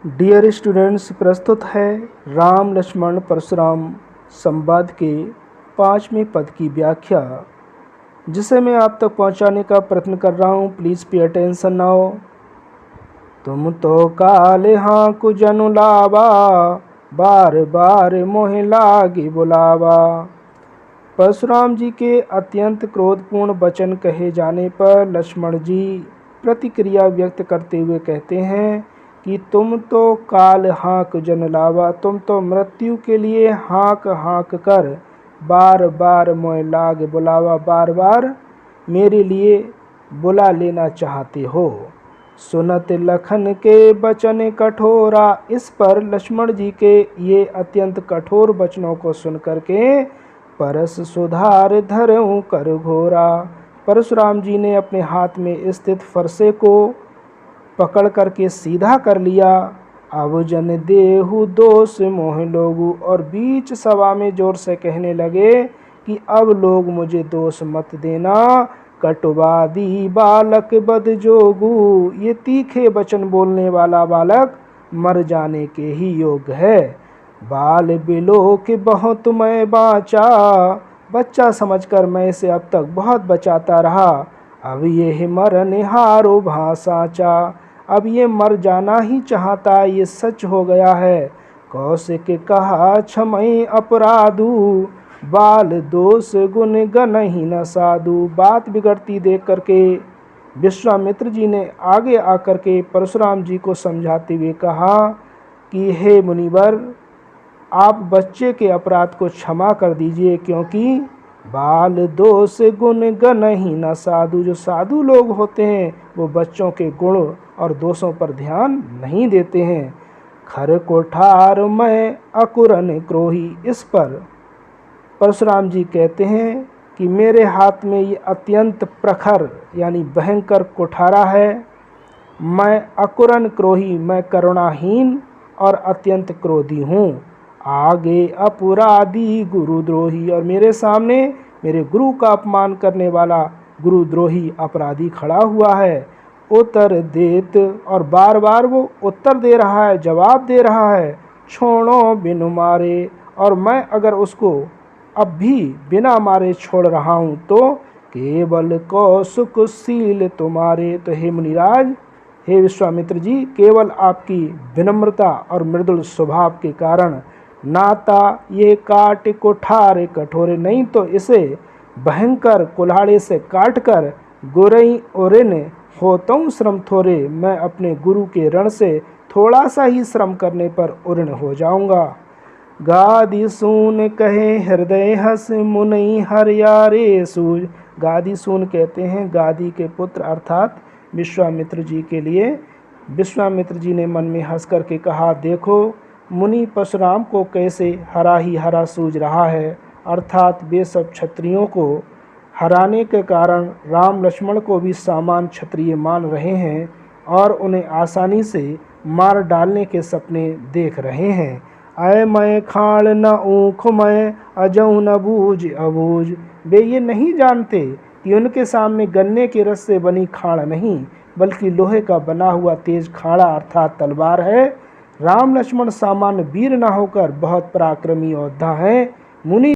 Dear students, प्रस्तुत है राम लक्ष्मण परशुराम संवाद के 5वें पद की व्याख्या, जिसे मैं आप तक पहुंचाने का प्रयत्न कर रहा हूं। Please pay attention now. तुम तो काले हाँकु जनु लावा, बार बार मोहे लागी बुलावा। परशुराम जी के अत्यंत क्रोधपूर्ण वचन कहे जाने पर लक्ष्मण जी प्रतिक्रिया व्यक्त करते हुए कहते हैं कि तुम तो काल हाँक जन लावा, तुम तो मृत्यु के लिए हाँक हाँक कर बार बार मोय लाग बुलावा, बार बार मेरे लिए बुला लेना चाहते हो। सुनत लखन के वचन कठोरा। इस पर लक्ष्मण जी के ये अत्यंत कठोर वचनों को सुन करके परस सुधार धरऊं कर घोरा। परशुराम जी ने अपने हाथ में स्थित फरसे को पकड़ करके सीधा कर लिया। अब जन देहु दोष मोह लोगु, और बीच सभा में जोर से कहने लगे कि अब लोग मुझे दोष मत देना। कटुवादी बालक बद जोगु, ये तीखे वचन बोलने वाला बालक मर जाने के ही योग्य है। बाल बिलो के बहुत मैं बाँचा, बच्चा समझकर मैं इसे अब तक बहुत बचाता रहा। अब ये मरने हारो भासाचा, अब ये मर जाना ही चाहता, ये सच हो गया है। कौशिक कहा क्षमय अपराधु, बाल दोष गुण गनहि न साधु। बात बिगड़ती देख करके विश्वामित्र जी ने आगे आकर के परशुराम जी को समझाते हुए कहा कि हे मुनिवर, आप बच्चे के अपराध को क्षमा कर दीजिए, क्योंकि बाल दोष गुण गनहि न साधु, जो साधु लोग होते हैं वो बच्चों के गुण और दोषों पर ध्यान नहीं देते हैं। खर कोठार मैं अकुरन क्रोही। इस पर परशुराम जी कहते हैं कि मेरे हाथ में ये अत्यंत प्रखर यानी भयंकर कोठारा है। मैं अकुरन क्रोही, मैं करुणाहीन और अत्यंत क्रोधी हूँ। आगे अपराधी गुरुद्रोही, और मेरे सामने मेरे गुरु का अपमान करने वाला गुरुद्रोही अपराधी खड़ा हुआ है। उत्तर देत, और बार बार वो उत्तर दे रहा है, जवाब दे रहा है। छोड़ो बिनु मारे, और मैं अगर उसको अब भी बिना मारे छोड़ रहा हूँ तो केवल कौशुकशील तुम्हारे। तो हे मुनिराज, हे विश्वामित्र जी, केवल आपकी विनम्रता और मृदुल स्वभाव के कारण नाता ये काट कोठारे कठोरे, नहीं तो इसे भयंकर कुल्हाड़े से काट कर गुरई ओरिन होतऊं श्रम थोरे। मैं अपने गुरु के रण से थोड़ा सा ही श्रम करने पर उऋण हो जाऊंगा। गादी सून कहे हृदय हस मुनई हरियारे सूझ। गादी सून कहते हैं गादी के पुत्र अर्थात विश्वामित्र जी के लिए। विश्वामित्र जी ने मन में हंस करके कहा, देखो मुनि परशुराम को कैसे हरा ही हरा सूझ रहा है, अर्थात वे सब क्षत्रियों को हराने के कारण राम लक्ष्मण को भी सामान्य क्षत्रिय मान रहे हैं और उन्हें आसानी से मार डालने के सपने देख रहे हैं। आए मैं खाड़ न ऊख मैं अजऊ न बूझ अबूझ। वे ये नहीं जानते कि उनके सामने गन्ने के रस से बनी खाड़ नहीं, बल्कि लोहे का बना हुआ तेज खाड़ा अर्थात तलवार है। राम लक्ष्मण सामान्य वीर न होकर बहुत पराक्रमी योद्धा हैं। मुनि